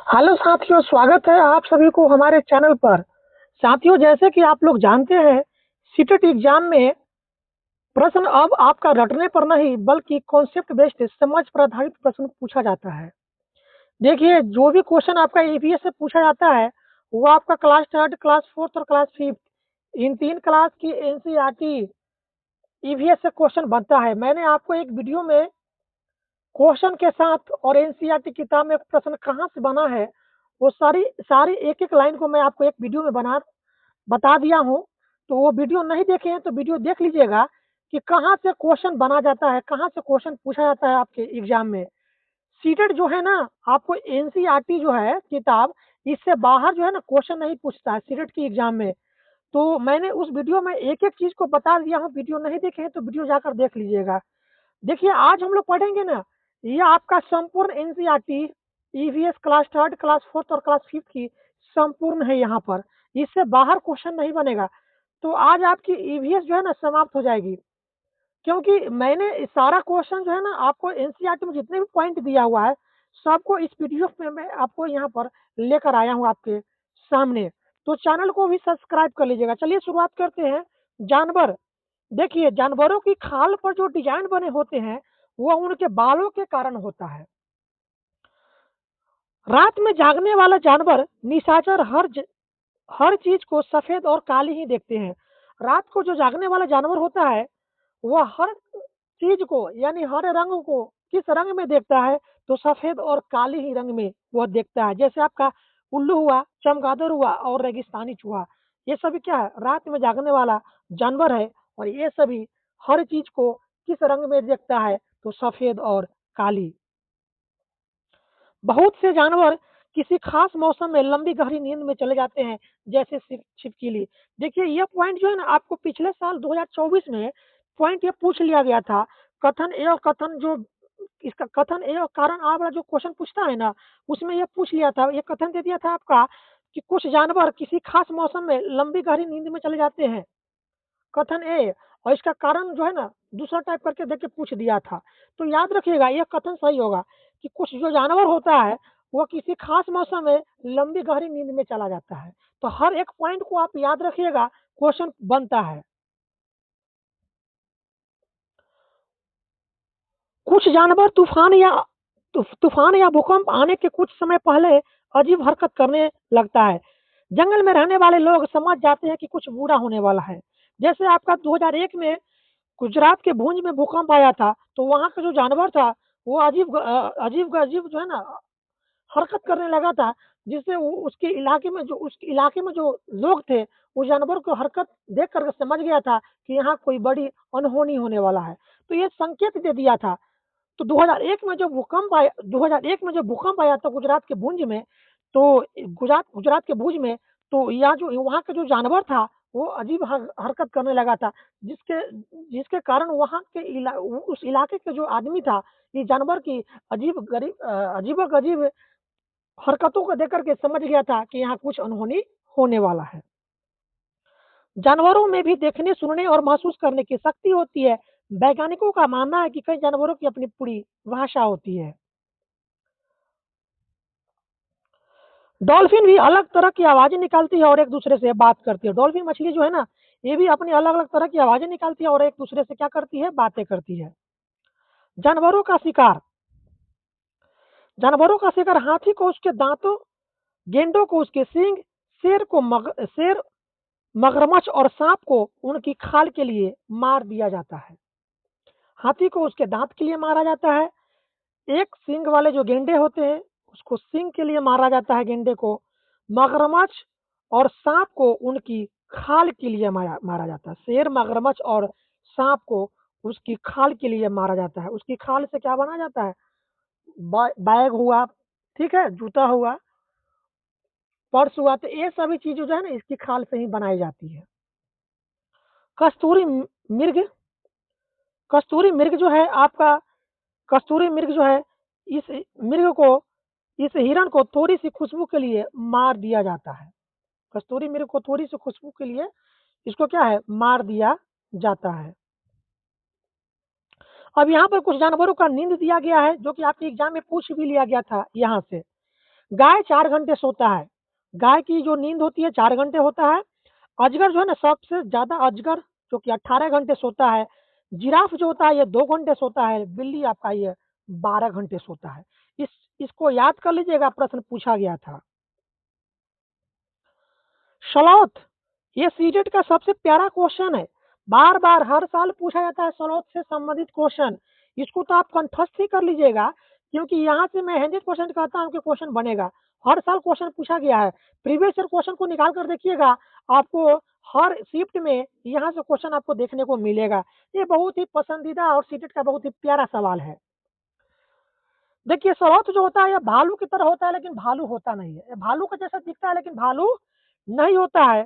Hello साथियों, स्वागत है आप सभी को हमारे चैनल पर। साथियों, जैसे कि आप लोग जानते हैं, सीटेट एग्जाम में प्रश्न अब आपका रटने पर नहीं बल्कि कॉन्सेप्ट बेस्ड समझ पर आधारित प्रश्न पूछा जाता है। देखिए, जो भी क्वेश्चन आपका ईवीएस से पूछा जाता है वो आपका क्लास थर्ड, क्लास फोर्थ और क्लास फिफ्थ, इन तीन क्लास की एनसीईआरटी ईवीएस से क्वेश्चन बनता है। मैंने आपको एक वीडियो में क्वेश्चन के साथ और एनसीईआरटी किताब में प्रश्न कहाँ से बना है वो सारी सारी एक एक लाइन को मैं आपको एक वीडियो में बना बता दिया हूँ। तो वो वीडियो नहीं देखे हैं तो वीडियो देख लीजिएगा कि कहाँ से क्वेश्चन बना जाता है, कहाँ से क्वेश्चन पूछा जाता है आपके एग्जाम में। सीटेट जो है ना, आपको एनसीईआरटी जो है किताब, इससे बाहर जो है ना क्वेश्चन नहीं पूछता है सीटेट की एग्जाम में। तो मैंने उस वीडियो में एक एक चीज को बता दिया हूँ। वीडियो नहीं देखे हैं तो वीडियो जाकर देख लीजिएगा। देखिए, आज हम लोग पढ़ेंगे ना, ये आपका संपूर्ण NCERT EVS class third, class fourth और क्लास फिफ्थ की संपूर्ण है यहाँ पर। इससे बाहर क्वेश्चन नहीं बनेगा। तो आज आपकी ईवीएस जो है ना समाप्त हो जाएगी, क्योंकि मैंने सारा क्वेश्चन जो है ना आपको एनसीईआरटी में जितने भी पॉइंट दिया हुआ है सबको इस पीडीएफ में मैं आपको यहाँ पर लेकर आया हूँ आपके सामने। तो चैनल को भी सब्सक्राइब कर लीजिएगा। चलिए शुरुआत करते हैं। जानवर। देखिए, जानवरों की खाल पर जो डिजाइन बने होते हैं वह उनके बालों के कारण होता है। रात में जागने वाला जानवर निशाचर हर चीज को सफेद और काली ही देखते हैं। रात को जो जागने वाला जानवर होता है वह हर चीज को यानी हर रंग को किस रंग में देखता है, तो सफेद और काली ही रंग में वह देखता है। जैसे आपका उल्लू हुआ, चमगादड़ हुआ और रेगिस्तानी चूहा, ये सभी क्या है, रात में जागने वाला जानवर है। और ये सभी हर चीज को किस रंग में देखता है, तो सफेद और काली। बहुत से जानवर किसी खास मौसम में लंबी गहरी नींद में चले जाते हैं, जैसे छिपकली। देखिए, ये पॉइंट जो है ना आपको पिछले साल 2024 में पॉइंट ये पूछ लिया गया था। कथन ए और कथन जो इसका कथन ए और कारण आ वाला जो क्वेश्चन पूछता है ना, उसमें ये पूछ लिया था, ये कथन दे दिया था आपका कि कुछ जानवर किसी खास मौसम में लंबी गहरी नींद में चले जाते हैं, कथन ए। और इसका कारण जो है ना दूसरा टाइप करके देख के पूछ दिया था। तो याद रखिएगा, यह कथन सही होगा कि कुछ जो जानवर होता है वह किसी खास मौसम में लंबी गहरी नींद में चला जाता है। तो हर एक पॉइंट को आप याद रखिएगा, क्वेश्चन बनता है। कुछ जानवर तूफान या भूकंप आने के कुछ समय पहले अजीब हरकत करने लगता है। जंगल में रहने वाले लोग समझ जाते हैं कि कुछ बुरा होने वाला है। जैसे आपका 2001 में गुजरात के भुज में भूकंप आया था, तो वहाँ का जो जानवर था वो अजीब अजीब जो है ना हरकत करने लगा था, जिससे वो उस इलाके में जो लोग थे, उस जानवर को हरकत देख कर समझ गया था कि यहाँ कोई बड़ी अनहोनी होने वाला है। तो ये संकेत दे दिया था। तो 2001 में जब भूकंप आया था गुजरात के भुज में, तो गुजरात के भुज में, तो यहाँ जो वहाँ का जो जानवर था वो अजीब हरकत करने लगा था, जिसके जिसके कारण वहाँ के उस इलाके के जो आदमी था, ये जानवर की अजीब गरीब हरकतों को देख करके समझ गया था कि यहाँ कुछ अनहोनी होने वाला है। जानवरों में भी देखने, सुनने और महसूस करने की शक्ति होती है। वैज्ञानिकों का मानना है कि कई जानवरों की अपनी पूरी भाषा होती है। डॉल्फिन भी अलग तरह की आवाजें निकालती है और एक दूसरे से बात करती है। डॉल्फिन मछली जो है ना, ये भी अपनी अलग अलग तरह की आवाजें निकालती है और एक दूसरे से क्या करती है, बातें करती है। जानवरों का शिकार। जानवरों का शिकार हाथी को उसके दांतों, गेंडों को उसके सींग, शेर, मगरमच्छ और सांप को उनकी खाल के लिए मार दिया जाता है। हाथी को उसके दांत के लिए मारा जाता है। एक सींग वाले जो गेंडे होते हैं उसको सींग के लिए मारा जाता है गेंडे को। मगरमच्छ और सांप को उनकी खाल के लिए मारा जाता है। शेर, मगरमच्छ और सांप को उसकी खाल के लिए मारा जाता है। उसकी खाल से क्या बना जाता है, बैग हुआ, ठीक है, जूता हुआ, पर्स हुआ। तो ये सभी चीजें जो है ना इसकी खाल से ही बनाई जाती है। कस्तूरी मृग। कस्तूरी मृग जो है आपका कस्तूरी मृग जो है, इस मृग को इस हिरण को थोड़ी सी खुशबू के लिए मार दिया जाता है। कस्तूरी मृग को थोड़ी सी खुशबू के लिए इसको क्या है, मार दिया जाता है। अब यहाँ पर कुछ जानवरों का नींद दिया गया है जो कि आपके एग्जाम में पूछ भी लिया गया था यहाँ से। गाय 4 घंटे सोता है। गाय की जो नींद होती है 4 घंटे होता है। अजगर जो है ना सबसे ज़्यादा अजगर जो कि 18 घंटे सोता है। जिराफ जो होता है ये 2 घंटे सोता है। बिल्ली आपका ये 12 घंटे सोता है। इस इसको याद कर लीजिएगा, प्रश्न पूछा गया था। स्लॉथ, ये सीटेट का सबसे प्यारा क्वेश्चन है। बार-बार हर साल पूछा जाता है स्लॉथ से संबंधित क्वेश्चन। इसको तो आप कंठस्थ ही कर लीजिएगा, क्योंकि यहाँ से मैं 100% कहता हूँ कि क्वेश्चन बनेगा। हर साल क्वेश्चन पूछा गया है। प्रीवियस ईयर क्वेश्चन को निकाल कर देखिएगा, आपको हर शिफ्ट में यहाँ से क्वेश्चन आपको देखने को मिलेगा। ये बहुत ही पसंदीदा और सीटेट का बहुत ही प्यारा सवाल है। देखिए, स्लॉथ जो होता है ये भालू की तरह होता है, लेकिन भालू होता नहीं है। ये भालू के जैसा दिखता है, लेकिन भालू नहीं होता है।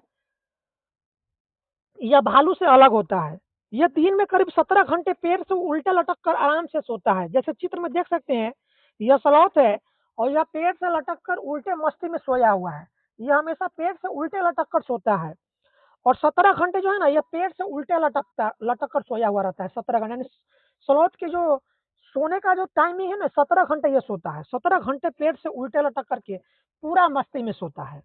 यह भालू से अलग होता है। यह दिन में करीब 17 घंटे पेड़ से उल्टा लटक कर आराम से सोता है। जैसे चित्र में देख सकते हैं, यह स्लॉथ है और यह पेड़ से लटक कर उल्टे मस्ती में सोया हुआ है। यह हमेशा पेड़ से उल्टे लटक कर सोता है और 17 घंटे जो है ना, यह पेड़ से उल्टे लटक कर सोया हुआ रहता है 17 घंटे। यानी स्लॉथ के जो सोने का जो टाइमिंग है ना, 17 घंटे ये सोता है। 17 घंटे पेड़ से उल्टे लटक करके पूरा मस्ती में सोता है।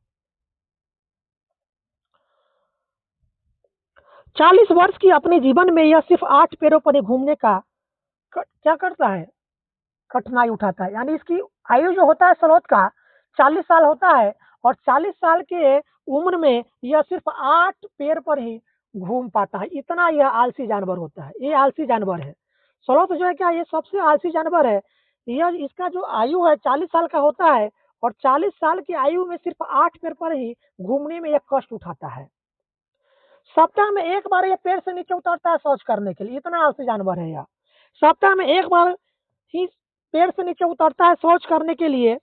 40 वर्ष की अपने जीवन में यह सिर्फ 8 पैरों पर ही घूमने का क्या करता है, कठिनाई उठाता है। यानी इसकी आयु जो होता है स्लॉथ का 40 साल होता है और 40 साल के उम्र में यह सिर्फ 8 पैर पर ही घूम पाता है। इतना यह आलसी जानवर होता है। ये आलसी जानवर है। स्लॉथ जो है क्या, ये सबसे आलसी जानवर है। यह इसका जो आयु है 40 साल का होता है और 40 साल की आयु में सिर्फ 8 पैर पर ही घूमने में यह कष्ट उठाता है। सप्ताह में 1 बार ये पेड़ से नीचे उतरता है शौच करने के लिए। इतना आलसी जानवर है यह। सप्ताह में 1 बार ही पेड़ से नीचे उतरता है शौच करने के लिए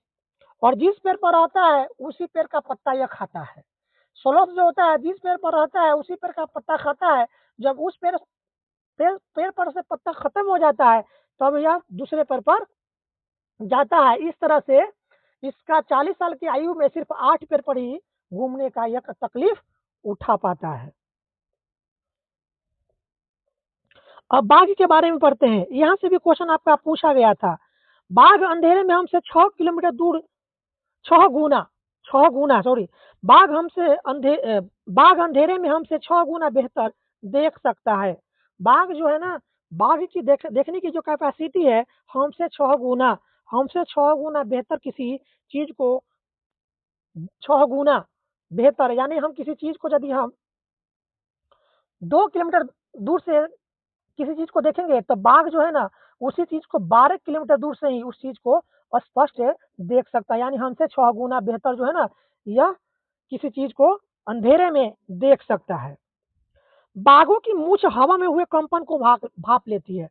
और जिस पेड़ पर रहता है उसी पेड़ का पत्ता यह खाता है। स्लॉथ जो होता है जिस पेड़ पर रहता है उसी पेड़ का पत्ता खाता है। जब उस पेड़ पेड़ पेड़ पर से पत्ता खत्म हो जाता है, तब यह दूसरे पेड़ पर जाता है। इस तरह से इसका 40 साल की आयु में सिर्फ 8 पेड़ पर ही घूमने का यह तकलीफ उठा पाता है। अब बाघ के बारे में पढ़ते हैं। यहाँ से भी क्वेश्चन आपका पूछा गया था। बाघ अंधेरे में हमसे 6 किलोमीटर दूर 6 गुना 6 गुना सॉरी बाघ बाघ अंधेरे में हमसे 6 गुना बेहतर देख सकता है। बाघ जो है ना, बाघ की देखने की जो कैपेसिटी है हमसे 6 गुना बेहतर किसी चीज को 6 गुना बेहतर, यानी हम किसी चीज को यदि हम 2 किलोमीटर दूर से किसी चीज को देखेंगे तो बाघ जो है ना, उसी चीज को 12 किलोमीटर दूर से ही उस चीज को स्पष्ट देख सकता है। यानी हमसे 6 गुना बेहतर जो है ना, यह किसी चीज को अंधेरे में देख सकता है। बाघों की मूंछ हवा में हुए कंपन को भाप लेती है।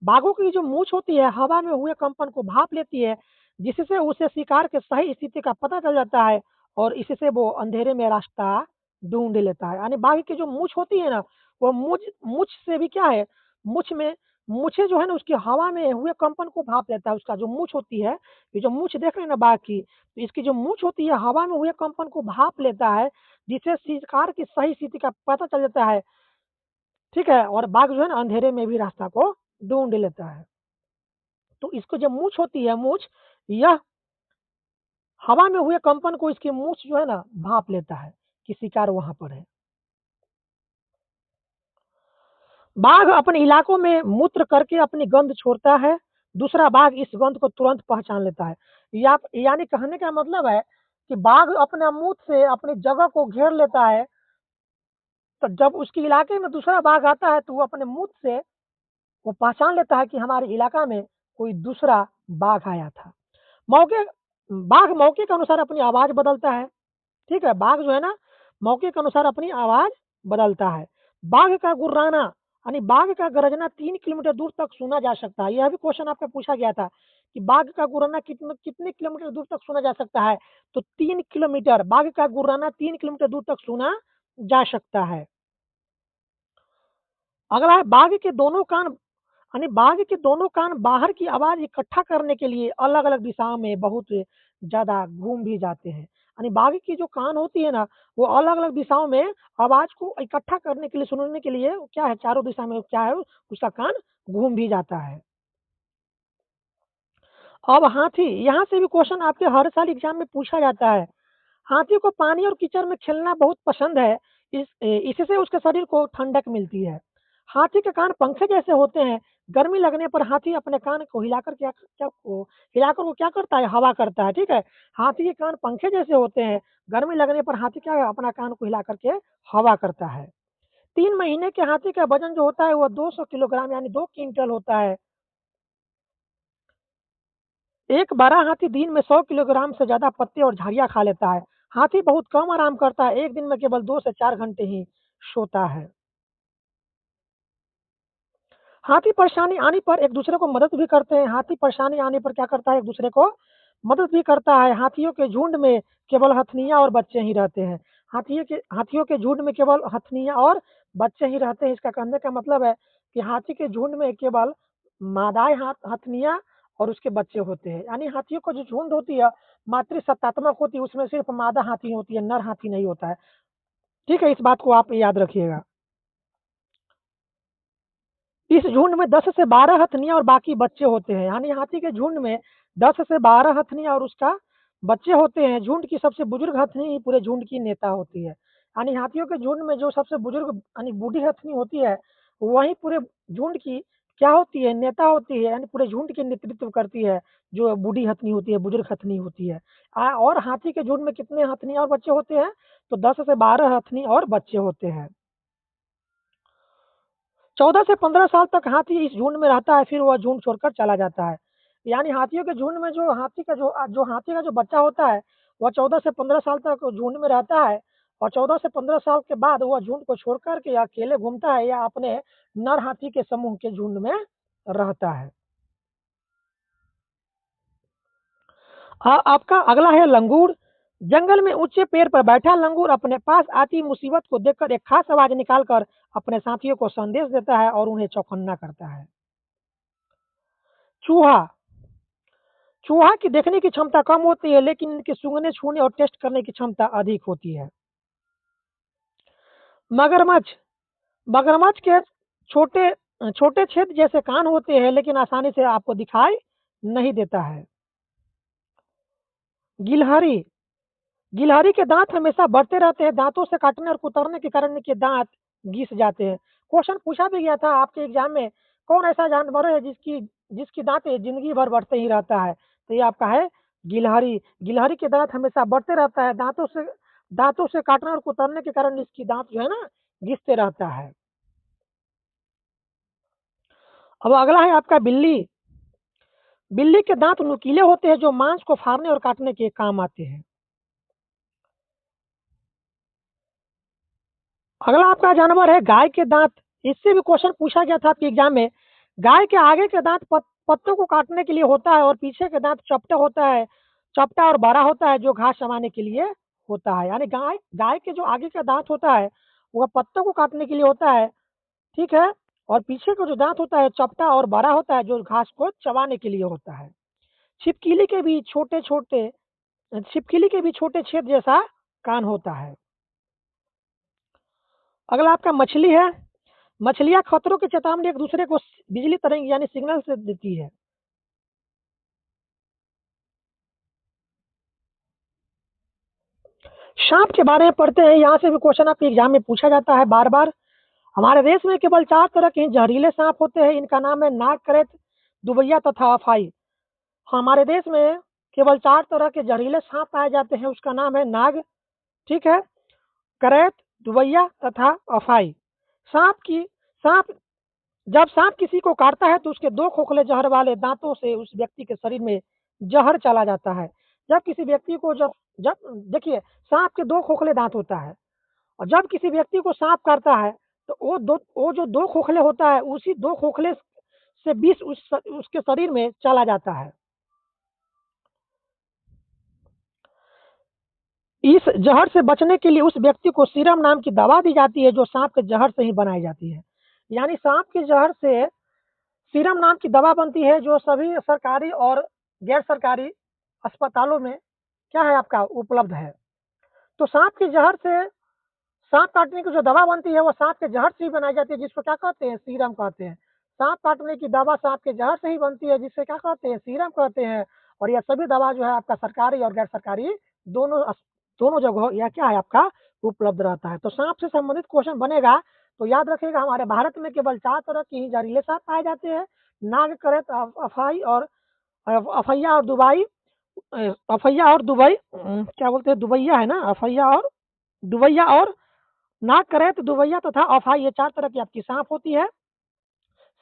बाघों की जो मूंछ होती है हवा में हुए कंपन को भाप लेती है, जिससे उसे शिकार के सही स्थिति का पता चल जाता है और इससे वो अंधेरे में रास्ता ढूंढ लेता है। यानी बाघ की जो मूंछ होती है ना, वो मूंछ मूंछ से भी क्या है, मूंछ में मूंछें जो है ना उसकी हवा में हुए कंपन को भाप लेता है। उसका जो मूंछ होती है, ये जो मूंछ देख रहे हैं ना बाघ की, तो इसकी जो मूंछ होती है हवा में हुए कंपन को भाप लेता है, जिससे शिकार की सही स्थिति का पता चल जाता है। ठीक है, और बाघ जो है ना अंधेरे में भी रास्ता को ढूंढ लेता है। तो इसको जो मूंछ होती है, मूंछ यह हवा में हुए कंपन को इसकी मूंछ जो है ना भाप लेता है कि शिकार वहां पर है। बाघ अपने इलाकों में मूत्र करके अपनी गंध छोड़ता है। दूसरा बाघ इस गंध को तुरंत पहचान लेता है। यानी कहने का मतलब है कि बाघ अपने मूत्र से अपनी जगह को घेर लेता है। तो जब उसके इलाके में दूसरा बाघ आता है तो वो अपने मूत्र से वो पहचान लेता है कि हमारे इलाका में कोई दूसरा बाघ आया था। मौके बाघ मौके के अनुसार अपनी आवाज बदलता है। ठीक है, बाघ जो है ना मौके के अनुसार अपनी आवाज बदलता है। बाघ का गुर्राना यानी बाघ का गरजना 3 किलोमीटर दूर तक सुना जा सकता है। यह भी क्वेश्चन आपका पूछा गया था कि बाघ का गुर्राना कितने कितने किलोमीटर दूर तक सुना जा सकता है। तो 3 किलोमीटर, बाघ का गुर्राना 3 किलोमीटर दूर तक सुना जा सकता है। अगला है बाघ के दोनों कान, यानी बाघ के दोनों कान बाहर की आवाज इकट्ठा करने के लिए अलग अलग दिशाओं में बहुत ज्यादा घूम भी जाते हैं। यानी बाघ की जो कान होती है ना, वो अलग अलग दिशाओं में आवाज को इकट्ठा करने के लिए, सुनने के लिए क्या है, चारों दिशा में क्या है, उसका कान घूम भी जाता है। अब हाथी, यहाँ से भी क्वेश्चन आपके हर साल एग्जाम में पूछा जाता है। हाथी को पानी और कीचड़ में खेलना बहुत पसंद है। इससे उसके शरीर को ठंडक मिलती है। हाथी के कान पंखे जैसे होते हैं। गर्मी लगने पर हाथी अपने कान को हिलाकर क्या क्या को हिलाकर वो क्या करता है? हवा करता है, ठीक है? हाथी के कान पंखे जैसे होते हैं। गर्मी लगने पर हाथी क्या है? अपना कान को हिला करके हवा करता है। 3 महीने के हाथी का वजन जो होता है वो 200 किलोग्राम यानी 2 क्विंटल होता है। एक बड़ा हाथी दिन में 100 किलोग्राम से ज़्यादा पत्ते और झाड़ियाँ खा लेता है। हाथी बहुत कम आराम करता है, एक दिन में केवल 2 से 4 घंटे ही सोता है। हाथी परेशानी आने पर एक-दूसरे को मदद भी करते हैं। हाथी परेशानी आने पर क्या करता है? एक-दूसरे को मदद भी करता है। हाथियों के झुंड में केवल हथनियाँ और बच्चे ही रहते हैं। हाथियों के झुंड में केवल हथनियाँ और बच्चे ही रहते हैं। इसका कहने का मतलब है कि हाथी के झुंड में केवल मादाएँ हथनियाँ और उसके बच्चे होते हैं। यानी हाथियों का जो झुंड होती है, मातृसत्तात्मक होती है, उसमें सिर्फ़ मादा हाथी होती है, नर हाथी नहीं होता है। ठीक है? इस बात को आप याद रखिएगा। इस झुंड में 10 से 12 हथनियाँ और बाकी बच्चे होते हैं। यानी हाथी के झुंड में 10 से 12 हथनियाँ और उसका बच्चे होते हैं। झुंड की सबसे बुजुर्ग हथनी ही पूरे झुंड की नेता होती है। यानी हाथियों के झुंड में जो सबसे बुजुर्ग यानी बूढ़ी हथनी होती है, वही पूरे झुंड की क्या होती है? नेता होती है, यानी पूरे झुंड की नेतृत्व करती है, जो बूढ़ी हथनी होती है, बुजुर्ग हथनी होती है। और हाथी के झुंड में कितने हथनी और बच्चे होते हैं? तो 10 से 12 हथनी और बच्चे होते हैं। 14 से 15 साल तक हाथी इस झुंड में रहता है, फिर वह झुंड छोड़कर चला जाता है। यानी हाथियों के झुंड में जो हाथी का जो बच्चा होता है, वह 14 से 15 साल तक झुंड में रहता है और 14 से 15 साल के बाद वह झुंड को छोड़ कर के या अकेले घूमता है या अपने नर हाथी के समूह के झुंड में रहता है। आपका अगला है लंगूर। जंगल में ऊँचे पेड़ पर बैठा लंगूर अपने पास आती मुसीबत को देखकर एक खास आवाज़ निकालकर अपने साथियों को संदेश देता है और उन्हें चौकन्ना करता है। चूहा चूहा की देखने की क्षमता कम होती है, लेकिन इनकी सूंघने, छूने और टेस्ट करने की क्षमता अधिक होती है। मगरमच्छ मगरमच्छ के छोटे छोटे छेद जैसे कान होते हैं, लेकिन आसानी से आपको दिखाई नहीं देता है। गिलहरी गिलहरी के दांत हमेशा बढ़ते रहते हैं। दांतों से काटने और कुतरने के कारण इनके दांत घिस जाते हैं। क्वेश्चन पूछा भी गया था आपके एग्जाम में, कौन ऐसा जानवर है जिसकी जिसकी दांत जिंदगी भर बढ़ते ही रहता है? तो ये आपका है गिलहरी। गिलहरी के दांत हमेशा बढ़ते रहता है। दांतों से काटने और कुतरने के कारण इसकी दांत जो है ना घिसते रहता है। अब अगला है आपका बिल्ली। बिल्ली के दांत नुकीले होते हैं, जो मांस को फाड़ने और काटने के काम आते हैं। अगला आपका जानवर है गाय के दांत। इससे भी क्वेश्चन पूछा गया था आपके एग्जाम में। गाय के आगे के दांत पत्तों को काटने के लिए होता है और पीछे के दांत चपटा और बड़ा होता है, जो घास चबाने के लिए होता है। यानी गाय गाय के जो आगे का दांत होता है वह पत्तों को काटने के लिए होता है, ठीक है? और पीछे का जो दांत होता है चपटा और बड़ा होता है, जो घास को चबाने के लिए होता है। छिपकली के भी छोटे छोटे छिपकली के भी छोटे छेद जैसा कान होता है। अगला आपका मछली है। मछलियाँ खतरों की चेतावनी एक-दूसरे को बिजली तरंग यानी सिग्नल से देती है। साँप के बारे में पढ़ते हैं, यहाँ से भी क्वेश्चन आपके एग्ज़ाम में पूछा जाता है बार-बार। हमारे देश में केवल 4 तरह के जहरीले साँप होते हैं, इनका नाम है नाग, करेत, दुबैया तथा अफाई। हमारे देश में केवल 4 तरह के जहरीले साँप पाए जाते हैं, उसका नाम है नाग, ठीक है? करेत, दुबैया तथा अफाई। साँप की साँप जब सांप किसी को काटता है तो उसके 2 खोखले जहर वाले दाँतों से उस व्यक्ति के शरीर में जहर चला जाता है। जब किसी व्यक्ति को जब जब देखिए साँप के 2 खोखले दाँत होता है और जब किसी व्यक्ति को साँप काटता है तो वो जो 2 खोखले होता है, उसी 2 खोखले से विष उसके शरीर में चला जाता है। इस जहर से बचने के लिए उस व्यक्ति को सीरम नाम की दवा दी जाती है, जो साँप के जहर से ही बनाई जाती है। यानी साँप के जहर से सीरम नाम की दवा बनती है, जो सभी सरकारी और गैर सरकारी अस्पतालों में क्या है आपका उपलब्ध है। तो साँप काटने की जो दवा बनती है वो साँप के जहर से ही बनाई जाती है, जिसको क्या कहते हैं? सीरम कहते हैं। साँप काटने की दवा साँप के जहर से ही बनती है, जिसे क्या कहते हैं? सीरम कहते हैं। और यह सभी दवा जो है आपका सरकारी और गैर सरकारी दोनों जगह यह क्या है आपका उपलब्ध रहता है। तो सांप से संबंधित क्वेश्चन बनेगा तो याद रखिएगा हमारे भारत में केवल 4 तरह के ही जहरीले सांप पाए जाते हैं, नाग, करत, अफैया और दुबई, क्या बोलते हैं, दुबैया है ना, दुबैया और नाग, करैत, दुबैया तथा अफाई, ये 4 तरह की आपकी सांप होती है।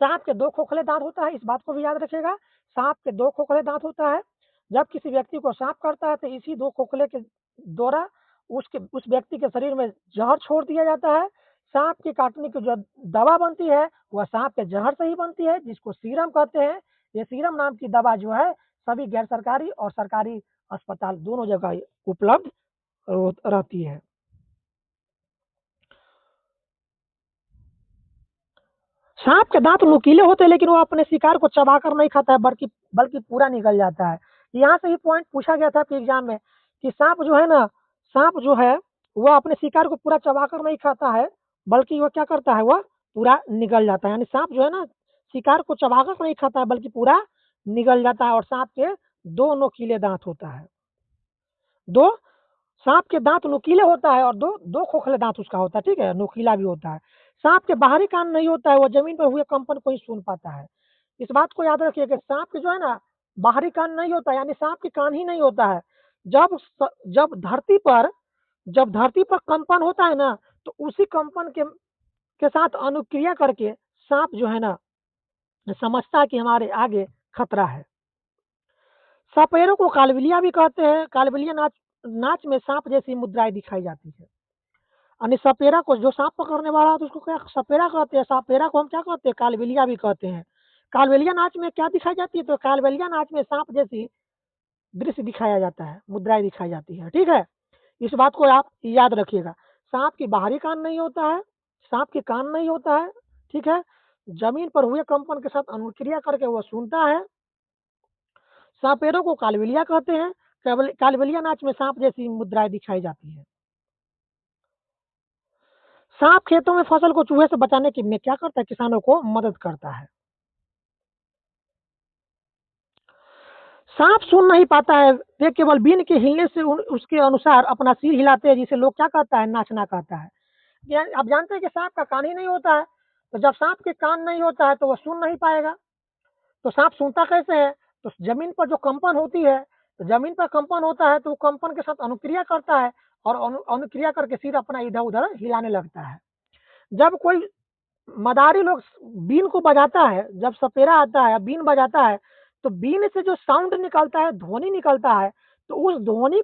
सांप के 2 खोखले दांत होता है, इस बात को भी याद रखिएगा। सांप के 2 खोखले दांत होता है। जब किसी व्यक्ति को सांप काटता है तो इसी 2 खोखले के द्वारा उस व्यक्ति के शरीर में जहर छोड़ दिया जाता है। सांप के काटने की जो दवा बनती है वह सांप के जहर से ही बनती है, जिसको सीरम कहते हैं। ये सीरम नाम की दवा जो है सभी गैर सरकारी और सरकारी अस्पताल दोनों जगह उपलब्ध रहती है। सांप के दांत नुकीले होते हैं लेकिन वो अपने शिकार को चबाकर नहीं खाता है, बल्कि पूरा निगल जाता है। यहाँ से ही पॉइंट पूछा गया था आपके एग्जाम में कि सांप जो है ना, सांप जो है वह अपने शिकार को पूरा चबाकर नहीं खाता है, बल्कि वह क्या करता है, वह पूरा निगल जाता है। यानी सांप जो है ना शिकार को चबाकर नहीं खाता है बल्कि पूरा निगल जाता है। और सांप के 2 नुकीले दांत होता है। 2 सांप के दांत नुकीले होता है और दो खोखले दांत उसका होता है, ठीक है, नुकीला भी होता है। सांप के बाहरी कान नहीं होता है, वो जमीन पर हुए कंपन को ही सुन पाता है। इस बात को याद रखिए कि सांप के जो है ना बाहरी कान नहीं होता, यानी सांप के कान ही नहीं होता है। जब जब धरती पर कंपन होता है ना तो उसी कंपन के साथ अनुक्रिया करके सांप जो है ना समझता है कि हमारे आगे खतरा है। सपेरों को कालबेलिया भी कहते हैं। कालबेलिया नाच में सांप जैसी मुद्राएं दिखाई जाती है। यानी सपेरा को जो सांप पकड़ने वाला है तो उसको क्या सपेरा कहते हैं। सपेरा को हम क्या कहते हैं, कालबेलिया भी कहते हैं। कालबेलिया नाच में क्या दिखाई जाती है, तो कालबेलिया नाच में सांप जैसी दृश्य दिखाया जाता है, मुद्राएं दिखाई जाती है, ठीक है। इस बात को आप याद रखिएगा। सांप की बाहरी कान नहीं होता है, सांप के कान नहीं होता है, ठीक है। जमीन पर हुए कंपन के साथ अनुक्रिया करके वह सुनता है। सांपेरों को कालबेलिया कहते हैं। कालबेलिया नाच में सांप जैसी मुद्राएं दिखाई जाती है। सांप खेतों में फसल को चूहे से बचाने के में क्या करता है, किसानों को मदद करता है। सांप सुन नहीं पाता है, वे केवल बीन के हिलने से उसके अनुसार अपना सिर हिलाते हैं, जिसे लोग क्या कहता है, नाचना कहता है। आप जानते हैं कि सांप का कान ही नहीं होता है, तो जब सांप के कान नहीं होता है तो वह सुन नहीं पाएगा। तो सांप सुनता कैसे है, तो जमीन पर जो कंपन होती है, तो जमीन पर कंपन होता है तो वो कंपन के साथ अनुक्रिया करता है और अनुक्रिया करके सिर अपना इधर उधर हिलाने लगता है। जब कोई मदारी लोग बीन को बजाता है, जब सपेरा आता है बीन बजाता है तो बीन से जो साउंड निकलता है, ध्वनि निकलता है, तो उस ध्वनि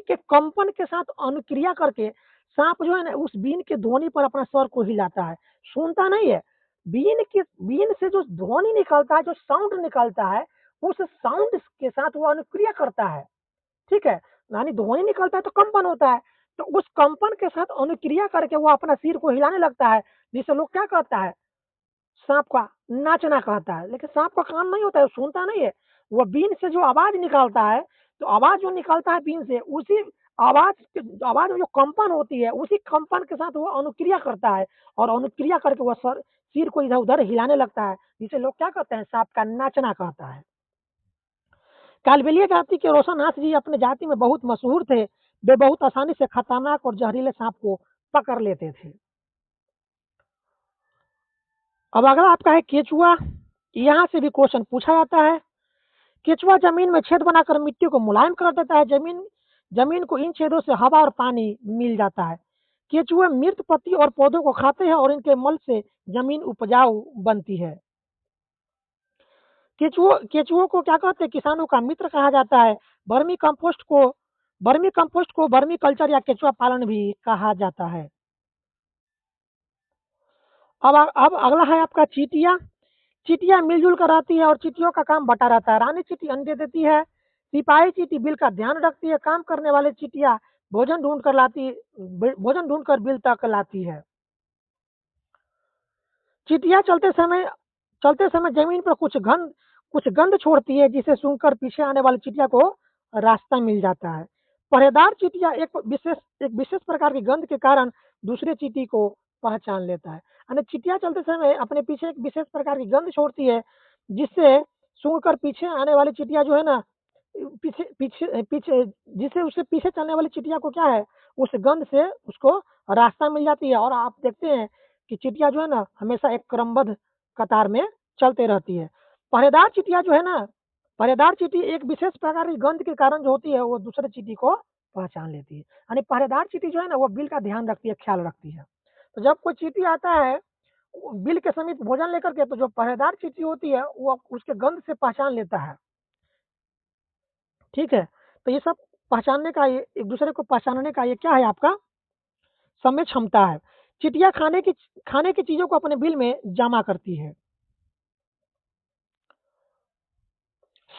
के कंपन के साथ अनुक्रिया करके सांप जो है ना उस बीन के ध्वनि पर अपना स्वर को हिलाता है, सुनता नहीं है। बीन से जो ध्वनि निकलता है, जो साउंड निकलता है, उस साउंड के साथ वो अनुक्रिया करता है, ठीक है। यानी ध्वनि निकलता है तो कंपन होता है, तो उस कंपन के साथ अनुक्रिया करके वो अपना सिर को हिलाने लगता है, जिसे लोग क्या कहता है, सांप का नाचना कहता है। लेकिन सांप का कान नहीं होता है, वो सुनता नहीं है। वो बीन से जो आवाज निकालता है, तो आवाज जो निकलता है बीन से, उसी आवाज में जो कंपन होती है, उसी कंपन के साथ वो अनुक्रिया करता है और अनुक्रिया करके वो सिर को इधर उधर हिलाने लगता है, जिसे लोग क्या कहते हैं, सांप का नाचना कहता है। कालबेलिया जाति के रोशनहास जी अपने जाति में बहुत मशहूर थे। वे बहुत आसानी से खतरनाक और जहरीले सांप को पकड़ लेते थे। अब अगला आपका है केचुआ। यहाँ से भी क्वेश्चन पूछा जाता है। केचुआ जमीन में छेद बनाकर मिट्टी को मुलायम कर देता है। जमीन को इन छेदों से हवा और पानी मिल जाता है। केचुए मृत पत्ती और पौधों को खाते हैं और इनके मल से जमीन उपजाऊ बनती है। केचुओं को क्या कहते हैं, किसानों का मित्र कहा जाता है। वर्मी कंपोस्ट को वर्मी कल्चर या केचुआ पालन भी कहा जाता है। अब अगला है आपका चींटियां। चींटियां मिलजुल कर रहती है और चींटियों का काम बटा रहता है। रानी चींटी अंडे देती है, सिपाही चींटी बिल का ध्यान रखती है, काम करने वाले चींटियां भोजन ढूंढ कर बिल तक लाती है। चींटियां चलते समय जमीन पर कुछ गंध छोड़ती है, जिसे सूंघकर पीछे आने वाली चींटिया को रास्ता मिल जाता है। पहरेदार चींटिया एक विशेष प्रकार की गंध के कारण दूसरे चींटी को पहचान लेता है। यानी चींटिया चलते समय अपने पीछे एक विशेष प्रकार की गंध छोड़ती है, जिससे सूंघ कर पीछे आने वाली चींटियां जो है ना, पीछे पीछे पीछे जिससे उसके पीछे चलने वाली चींटियां को क्या है, उस गंध से उसको रास्ता मिल जाती है। और आप देखते हैं कि चींटियां जो है ना हमेशा एक क्रमबद्ध कतार में चलते रहती है। पहरेदार चींटियां जो है ना, पहरेदार चींटी एक विशेष प्रकार की गंध के कारण जो होती है वो दूसरे चींटी को पहचान लेती है। यानी पहरेदार चींटी जो है ना वो बिल का ध्यान रखती है, ख्याल रखती है। तो जब कोई चींटी आता है बिल के समीप भोजन लेकर के, तो जो पहरेदार चींटी होती है वो उसके गंध से पहचान लेता है। ठीक है, तो ये सब पहचानने का, ये एक दूसरे को पहचानने का ये क्या है आपका समय क्षमता है। चिटिया खाने की चीजों को अपने बिल में जमा करती है।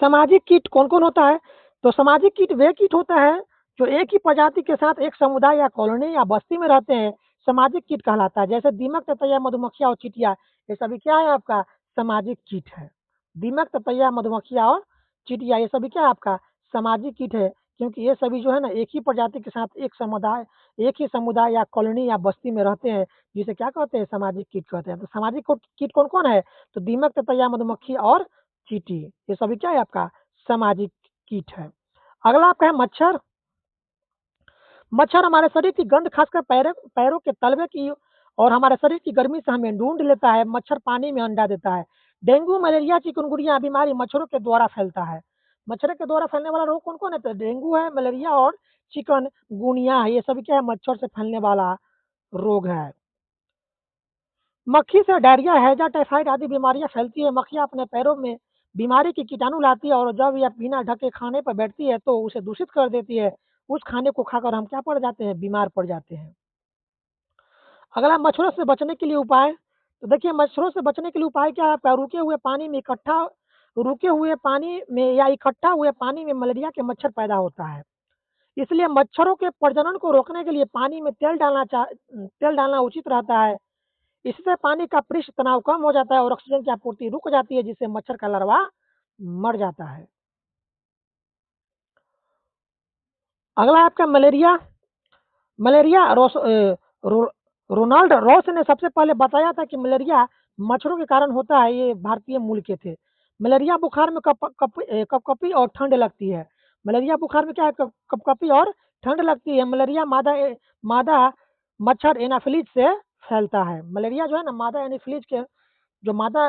सामाजिक कीट कौन कौन होता है? तो सामाजिक कीट वे कीट होता है जो एक ही प्रजाति के साथ एक समुदाय या कॉलोनी या बस्ती में रहते हैं, सामाजिक कीट कहलाता है। जैसे दीमक, ततैया, मधुमक्खियां और चींटियां, ये सभी क्या है आपका सामाजिक कीट है। दीमक, ततैया, मधुमक्खियां और चींटियां, ये सभी क्या है आपका सामाजिक कीट है, क्योंकि ये सभी जो है ना एक ही प्रजाति के साथ एक ही समुदाय या कॉलोनी या बस्ती में रहते हैं, जिसे क्या कहते हैं सामाजिक कीट कहते हैं। तो सामाजिक कीट कौन कौन है? तो दीमक, ततैया, मधुमक्खी और चींटी, ये सभी क्या है आपका सामाजिक कीट है। अगला आपका है मच्छर। मच्छर हमारे शरीर की गंध खासकर पैरों के तलवे की और हमारे शरीर की गर्मी से हमें ढूंढ लेता है। मच्छर पानी में अंडा देता है। डेंगू, मलेरिया, चिकनगुनिया बीमारी मच्छरों के द्वारा फैलता है। मच्छर के द्वारा फैलने वाला रोग कौन कौन है? तो डेंगू है, मलेरिया और चिकनगुनिया है, ये सभी क्या है मच्छर से फैलने वाला रोग है। मक्खी से डायरिया, हैजा, टाइफाइड आदि बीमारियां फैलती है। मक्खियां अपने पैरों में बीमारी की कीटाणु लाती है और जब यह बिना ढके खाने पर बैठती है तो उसे दूषित कर देती है। उस खाने को खाकर हम क्या पड़ जाते हैं? बीमार पड़ जाते हैं। अगला मच्छरों से बचने के लिए उपाय। तो देखिए मच्छरों से बचने के लिए उपाय क्या है आपका? रुके हुए पानी में या इकट्ठा हुए पानी में मलेरिया के मच्छर पैदा होता है। इसलिए मच्छरों के प्रजनन को रोकने के लिए पानी में तेल डालना उचित रहता है। इससे पानी का पृष्ठ तनाव कम हो जाता है और ऑक्सीजन की आपूर्ति रुक जाती है, जिससे मच्छर का लार्वा मर जाता है। अगला आपका मलेरिया। मलेरिया रोनाल्ड रॉस ने सबसे पहले बताया था कि मलेरिया मच्छरों के कारण होता है। ये भारतीय मूल के थे। मलेरिया बुखार में कपकपी और ठंड लगती है। मलेरिया बुखार में क्या है? कपकपी और ठंड लगती है। मलेरिया मादा मच्छर एनाफिलीज से फैलता है। मलेरिया जो है ना मादा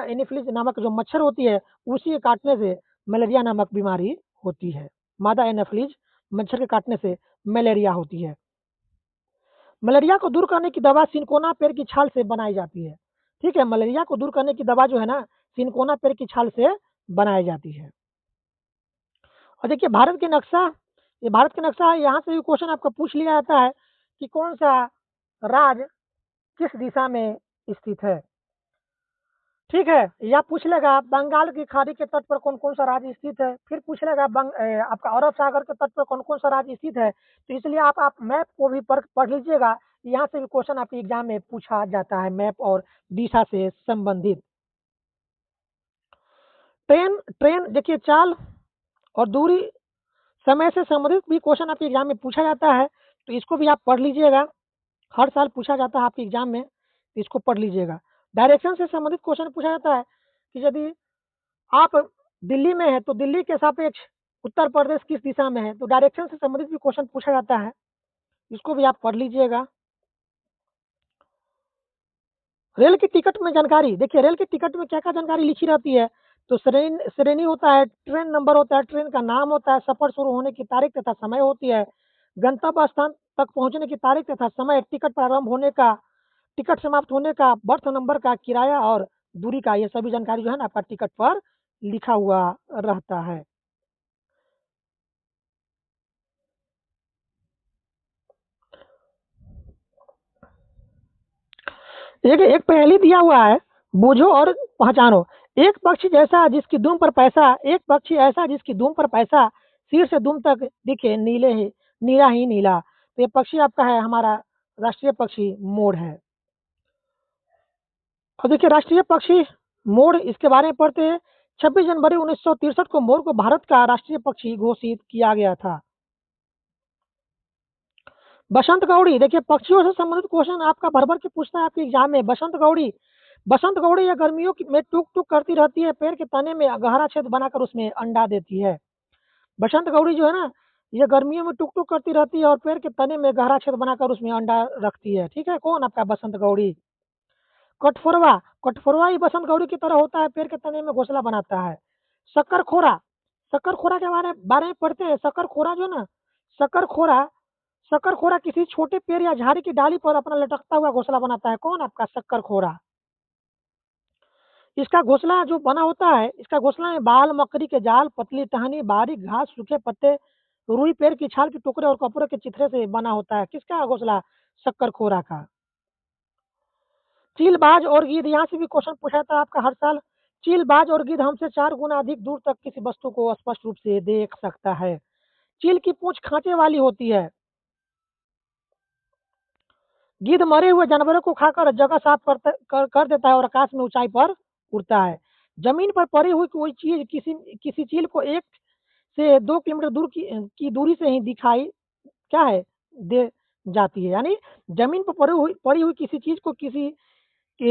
एनाफिलीज नामक जो मच्छर होती है उसी के काटने से मलेरिया नामक बीमारी होती है। मादा एनाफिलीज मच्छर के काटने से मलेरिया होती है। मलेरिया को दूर करने की दवा सिनकोना पेड़ की छाल से बनाई जाती है। ठीक है, मलेरिया को दूर करने की दवा जो है ना सिनकोना पेड़ की छाल से बनाई जाती है। और देखिए भारत के नक्शा है, यहाँ से भी क्वेश्चन आपका पूछ लिया जाता है कि कौन सा राज्य किस दिशा में स्थित है। ठीक है, या पूछ लेगा बंगाल की खाड़ी के तट पर कौन कौन सा राज्य स्थित है। फिर पूछ लेगा आपका अरब सागर के तट पर कौन कौन सा राज्य स्थित है। तो इसलिए आप मैप को भी पढ़ लीजिएगा, यहाँ से भी क्वेश्चन आपके एग्जाम में पूछा जाता है मैप और दिशा से संबंधित। ट्रेन ट्रेन देखिए चाल और दूरी समय से संबंधित भी क्वेश्चन आपके एग्जाम में पूछा जाता है, तो इसको भी आप पढ़ लीजिएगा। हर साल पूछा जाता है आपके एग्जाम में, तो इसको पढ़ लीजिएगा। डायरेक्शन से संबंधित क्वेश्चन पूछा जाता है कि यदि आप दिल्ली में हैं तो दिल्ली के सापेक्ष उत्तर प्रदेश किस दिशा में है, तो डायरेक्शन से संबंधित भी क्वेश्चन पूछा जाता है, इसको भी आप पढ़ लीजिएगा। रेल की टिकट में जानकारी, देखिए रेल की टिकट में क्या क्या जानकारी लिखी रहती है। तो श्रेणी होता है, ट्रेन नंबर होता है, ट्रेन का नाम होता है, सफर शुरू होने की तारीख तथा समय होती है, गंतव्य स्थान तक पहुंचने की तारीख तथा समय, टिकट प्रारंभ होने का, टिकट समाप्त होने का, बर्थ नंबर का, किराया और दूरी का, ये सभी जानकारी जो है ना आपका टिकट पर लिखा हुआ रहता है। एक पहेली दिया हुआ है, बूझो और पहचानो। एक पक्षी जैसा जिसकी दुम पर पैसा, एक पक्षी ऐसा जिसकी दुम पर पैसा, सिर से दुम तक दिखे नीला ही नीला। तो ये पक्षी आपका है हमारा राष्ट्रीय पक्षी मोर है। और देखिए राष्ट्रीय पक्षी मोर, इसके बारे में पढ़ते हैं। 26 जनवरी 1963 को मोर को भारत का राष्ट्रीय पक्षी घोषित किया गया था। बसंत गौड़ी, देखिए पक्षियों से संबंधित क्वेश्चन आपका भर भर के पूछता है आपके एग्जाम में। बसंत गौड़ी बसंत गौड़ी या गर्मियों में टूक टूक करती रहती है, पेड़ के तने में गहरा छेद बनाकर उसमें अंडा देती है। बसंत गौड़ी जो है ना, ये गर्मियों में टुक टुक करती रहती है और पेड़ के तने में गहरा छेद बनाकर उसमें अंडा रखती है। ठीक है, कौन आपका बसंत गौड़ी? कठफोरवा, कठफोरवा ही बसंत गौरी की तरह होता है, पेड़ के तने में घोंसला बनाता है। शक्करखोरा, शक्करखोरा के बारे में पढ़ते हैं। शक्करखोरा जो ना, शक्करखोरा, शक्करखोरा किसी छोटे पेड़ या झाड़ी की डाली पर अपना लटकता हुआ घोंसला बनाता है। कौन आपका शक्करखोरा? इसका घोंसला जो बना होता है, इसका घोंसला में बाल, मकड़ी के जाल, पतली टहनी, बारीक घास, सूखे पत्ते, रुई पेड़ की छाल के टुकड़े और कपड़े के चिथड़े से बना होता है। किसका घोंसला? शक्करखोरा का। चीलबाज और गिद्ध, यहाँ से भी क्वेश्चन पूछा था आपका हर साल। चीलबाज और गिद्ध हमसे 4 गुना अधिक दूर तक किसी वस्तु को स्पष्ट रूप से देख सकता है। चील की पूंछ खांचे वाली होती है। गिद्ध मरे हुए जानवरों को खाकर जगह साफ कर देता है और आकाश में ऊंचाई पर उड़ता है। जमीन पर पड़ी हुई कोई चीज किसी किसी चील को 1 से 2 किलोमीटर दूर की दूरी से ही दिखाई क्या है दे जाती है। यानी जमीन पर पड़ी हुई किसी चीज को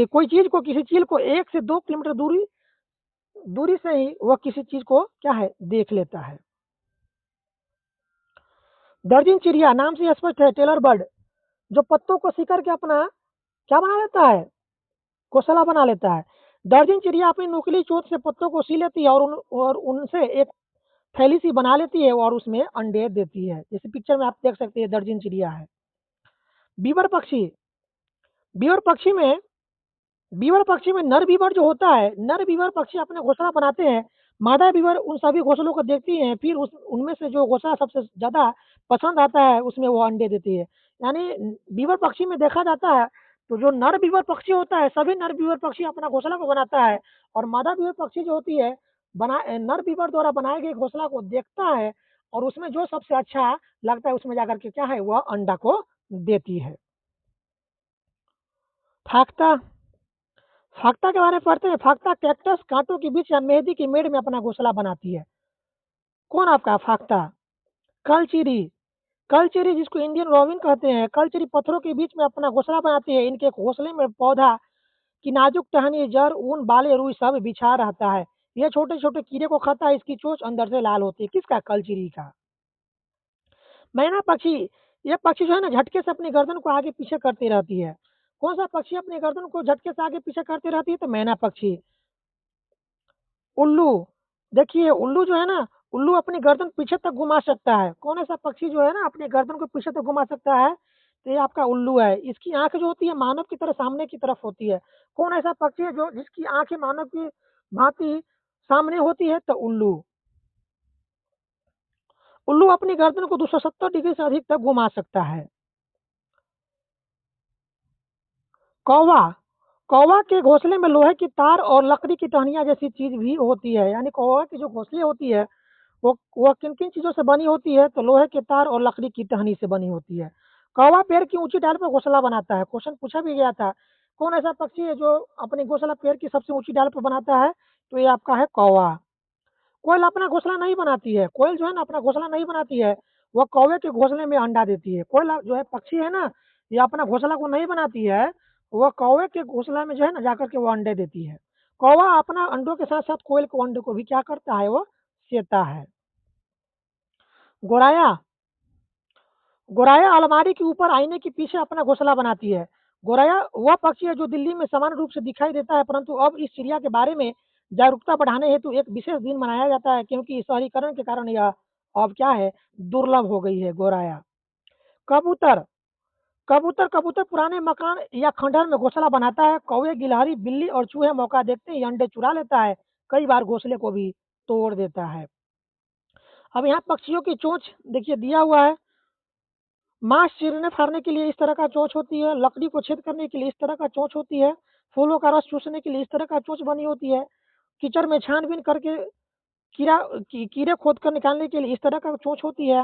कोई चीज को किसी चील को 1 से 2 किलोमीटर दूरी से ही वह किसी चीज को क्या है देख लेता है। दर्जन चिड़िया, नाम से स्पष्ट है, टेलर बर्ड, जो पत्तों को सिकर के अपना क्या बना लेता है? घोंसला बना लेता है। दर्जन चिड़िया अपनी नुकीली चोंच से पत्तों को सी लेती है और उनसे एक थैली सी बना लेती है और उसमें अंडे देती है। जैसे पिक्चर में आप देख सकते हैं, दर्जन चिड़िया है। बीवर पक्षी, बीवर पक्षी में बीवर पक्षी में नर बीवर जो होता है, नर बीवर पक्षी अपने घोंसला बनाते हैं। मादा बीवर उन सभी घोंसलों को देखती है, फिर उनमें से जो घोंसला सबसे ज्यादा पसंद आता है उसमें वो अंडे देती है। यानी बीवर पक्षी में देखा जाता है तो जो नर बीवर पक्षी होता है, सभी नर बीवर पक्षी अपना घोंसला को बनाता है और मादा बीवर पक्षी जो होती है नर बीवर द्वारा बनाए गए घोंसला को देखता है और उसमें जो सबसे अच्छा लगता है उसमें जाकर के क्या है वह अंडा को देती है। फाख्ता, फाख्ता के बारे में पढ़ते हैं। फाख्ता कैक्टस कांटों के बीच या मेहंदी की मेड़ में अपना घोंसला बनाती है। कौन आपका फाख्ता? कलचीरी, कलचीरी जिसको इंडियन रोमिन कहते हैं, कलचीरी पत्थरों के बीच में अपना घोंसला बनाती है। इनके घोंसले में पौधा की नाजुक टहनी, जड़, ऊन, बाले, रुई सब बिछा रहता है। यह छोटे छोटे कीड़े को खाता है। इसकी चोंच अंदर से लाल होती है। किसका? कलचीरी का। मैना पक्षी, यह पक्षी जो है ना झटके से अपनी गर्दन को आगे पीछे करती रहती है। कौन सा पक्षी अपनी गर्दन को झटके से आगे पीछे करती रहती है? तो मैना पक्षी। उल्लू, देखिए उल्लू जो है ना, उल्लू अपनी गर्दन पीछे तक घुमा सकता है। कौन ऐसा पक्षी जो है ना अपनी गर्दन को पीछे तक घुमा सकता है? तो ये आपका उल्लू है। इसकी आंख जो होती है मानव की तरह सामने की तरफ होती है। कौन ऐसा पक्षी है जो जिसकी आंखें मानव की भांति सामने होती है? तो उल्लू। उल्लू अपनी गर्दन को 270 डिग्री से अधिक तक घुमा सकता है। कौवा, कौवा के घोंसले में लोहे की तार और लकड़ी की टहनियां जैसी चीज भी होती है। यानी कौवा की जो घोंसले होती है वो किन किन चीजों से बनी होती है? तो लोहे के तार और लकड़ी की टहनी से बनी होती है। कौवा पेड़ की ऊंची डाल पर घोंसला बनाता है। क्वेश्चन पूछा भी गया था, कौन ऐसा पक्षी है जो अपनी घोंसला पेड़ की सबसे ऊंची डाल पर बनाता है? तो ये आपका है कौवा। कोयल अपना घोंसला नहीं बनाती है। कोयल जो है ना अपना घोंसला नहीं बनाती है, वह कौवे के घोंसले में अंडा देती है। कोयल जो है पक्षी है ना, ये अपना घोंसला को नहीं बनाती है, वह कौवे के घोंसला में जो है ना जाकर के वो अंडे देती है। कौवा अपना अंडों के साथ साथ कोयल के अंडे को भी क्या करता है? वो सेता है। गोराया, गोराया अलमारी के ऊपर आईने के पीछे अपना घोंसला बनाती है। गोराया वह पक्षी है जो दिल्ली में समान रूप से दिखाई देता है, परंतु अब इस चिड़िया के बारे में जागरूकता बढ़ाने हेतु एक विशेष दिन मनाया जाता है, क्योंकि शहरीकरण के कारण यह अब क्या है दुर्लभ हो गई है। गोराया। कबूतर, कबूतर कबूतर पुराने मकान या खंडहर में घोंसला बनाता है। कौवे, गिलहरी, बिल्ली और चूहे मौका देखते ही अंडे चुरा लेता है। कई बार घोंसले को भी तोड़ देता है। अब यहाँ पक्षियों की चोंच देखिए दिया हुआ है। मांस चीरने फाड़ने के लिए इस तरह का चोंच होती है। लकड़ी को छेद करने के लिए इस तरह का चोंच होती है। फूलों का रस चूसने के लिए इस तरह का चोंच बनी होती है। कीचड़ में छानबीन करके कीड़े खोद कर निकालने के लिए इस तरह का चोंच होती है।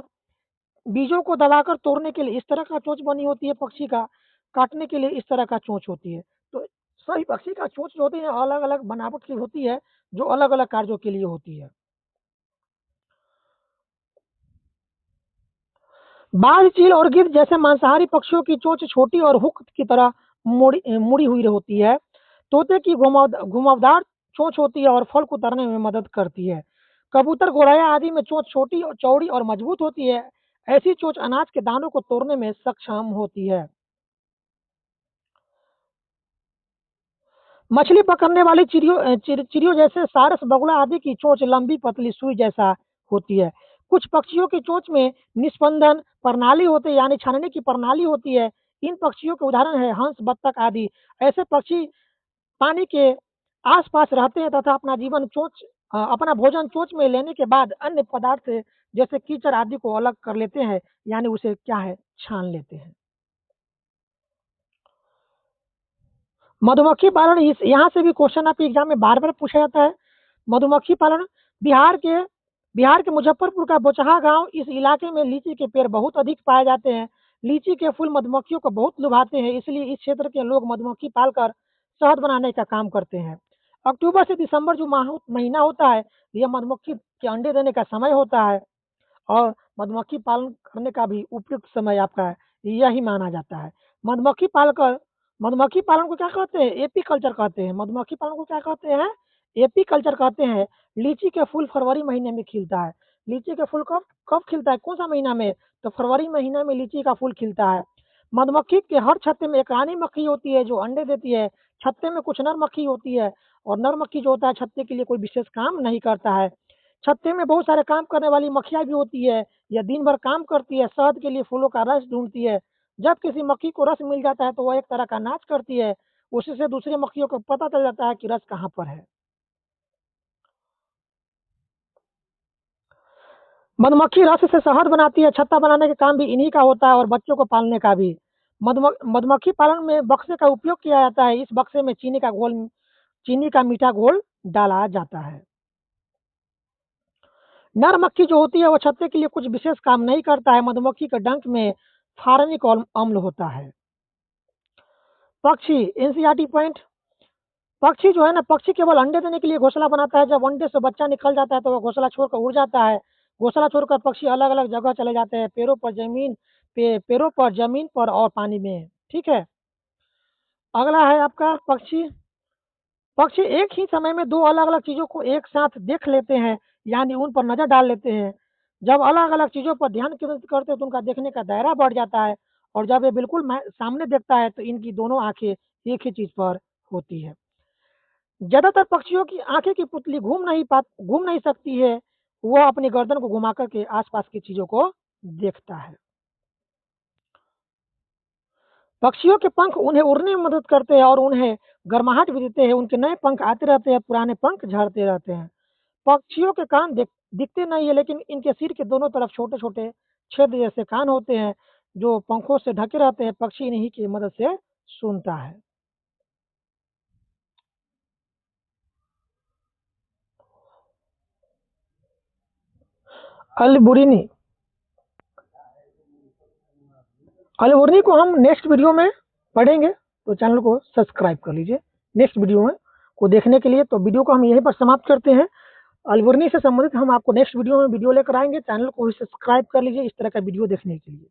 बीजों को दबाकर तोड़ने के लिए इस तरह का चोंच बनी होती है। पक्षी का काटने के लिए इस तरह का चोंच होती है। तो सभी पक्षी का चोंच जो होती है अलग अलग बनावट की होती है, जो अलग अलग कार्यों के लिए होती है। बाज, चील और गिद्ध जैसे मांसाहारी पक्षियों की चोंच छोटी और हुक की तरह मुड़ी मुड़ी हुई होती है। तोते की घुमावदार चोंच होती है और फल को उतरने में मदद करती है। कबूतर, गौरैया आदि में चोंच छोटी और चौड़ी और मजबूत होती है। ऐसी चोंच अनाज के दानों को तोड़ने में सक्षम होती है। मछली पकड़ने वाली चिड़ियों जैसे सारस, बगुला आदि की चोंच लंबी पतली सुई जैसा होती है। कुछ पक्षियों की चोंच में निस्पंदन प्रणाली होती है, यानी छानने की प्रणाली होती है। इन पक्षियों के उदाहरण है हंस, बत्तख आदि। ऐसे पक्षी पानी के आसपास रहते हैं तथा अपना भोजन चोंच में लेने के बाद अन्य पदार्थ जैसे कीचड़ आदि को अलग कर लेते हैं, यानी उसे क्या है, छान लेते हैं। मधुमक्खी पालन, इस यहाँ से भी क्वेश्चन आपके एग्जाम में बार बार पूछा जाता है। मधुमक्खी पालन, बिहार के बिहार के मुजफ्फरपुर का बोचहा गांव, इस इलाके में लीची के पेड़ बहुत अधिक पाए जाते हैं। लीची के फूल मधुमक्खियों को बहुत लुभाते हैं, इसलिए इस क्षेत्र के लोग मधुमक्खी पालकर शहद बनाने का काम करते हैं। अक्टूबर से दिसंबर जो महीना होता है, यह मधुमक्खी के अंडे देने का समय होता है और मधुमक्खी पालन करने का भी उपयुक्त समय आपका यही माना जाता है। मधुमक्खी पालकर मधुमक्खी पालन को क्या कहते हैं? एपी कल्चर कहते हैं। मधुमक्खी पालन को क्या कहते हैं? एपी कल्चर कहते हैं। लीची के फूल फरवरी महीने में खिलता है। लीची का फूल कब कब खिलता है? कौन सा महीना में? तो फरवरी महीने में लीची का फूल खिलता है। मधुमक्खी के हर छत्ते में एक रानी मक्खी होती है जो अंडे देती है। छत्ते में कुछ नर मक्खी होती है और नर मक्खी जो होता है छत्ते के लिए कोई विशेष काम नहीं करता है। छत्ते में बहुत सारे काम करने वाली मक्खियाँ भी होती है। यह दिन भर काम करती है, शहद के लिए फूलों का रस ढूँढती है। जब किसी मक्खी को रस मिल जाता है तो वह एक तरह का नाच करती है। उसी से दूसरी मक्खियों को पता चल जाता है कि रस कहाँ पर है। मधुमक्खी रस से शहद बनाती है। छत्ता बनाने का काम भी इन्हीं का होता है और बच्चों को पालने का भी। मधुमक्खी पालन में बक्से का उपयोग किया जाता है। इस बक्से में चीनी का मीठा घोल डाला जाता है। नर मक्खी जो होती है वो छत्ते के लिए कुछ विशेष काम नहीं करता है। मधुमक्खी के डंक में फार्मिक अम्ल होता है। पक्षी, एनसीईआरटी पॉइंट। पक्षी जो है ना, पक्षी केवल अंडे देने के लिए घोंसला बनाता है। जब अंडे से बच्चा निकल जाता है तो वो घोंसला छोड़कर उड़ जाता है। घोंसला छोड़कर पक्षी अलग अलग जगह चले जाते हैं, पेड़ों पर, जमीन पर और पानी में। ठीक है। अगला है आपका पक्षी। पक्षी एक ही समय में दो अलग अलग चीजों को एक साथ देख लेते हैं, यानी उन पर नजर डाल लेते हैं। जब अलग अलग चीजों पर ध्यान केंद्रित करते हैं तो उनका देखने का दायरा बढ़ जाता है और जब ये बिल्कुल सामने देखता है तो इनकी दोनों आंखें एक ही चीज पर होती है। ज्यादातर पक्षियों की आंखें की पुतली घूम नहीं सकती है। वह अपनी गर्दन को घुमा करके आसपास की चीजों को देखता है। पक्षियों के पंख उन्हें उड़ने में मदद करते हैं और उन्हें गर्माहट भी देते हैं। उनके नए पंख आते रहते हैं, पुराने पंख झड़ते रहते हैं। पक्षियों के कान दिखते नहीं है, लेकिन इनके सिर के दोनों तरफ छोटे छोटे छेद जैसे कान होते हैं जो पंखों से ढके रहते हैं। पक्षी इन्हीं की मदद से सुनता है। अलबुरिनी, अलबुरिनी को हम नेक्स्ट वीडियो में पढ़ेंगे, तो चैनल को सब्सक्राइब कर लीजिए नेक्स्ट वीडियो में को देखने के लिए। तो वीडियो को हम यहीं पर समाप्त करते हैं। अलबुरिनी से संबंधित हम आपको नेक्स्ट वीडियो में वीडियो लेकर आएंगे। चैनल को भी सब्सक्राइब कर लीजिए इस तरह का वीडियो देखने के लिए।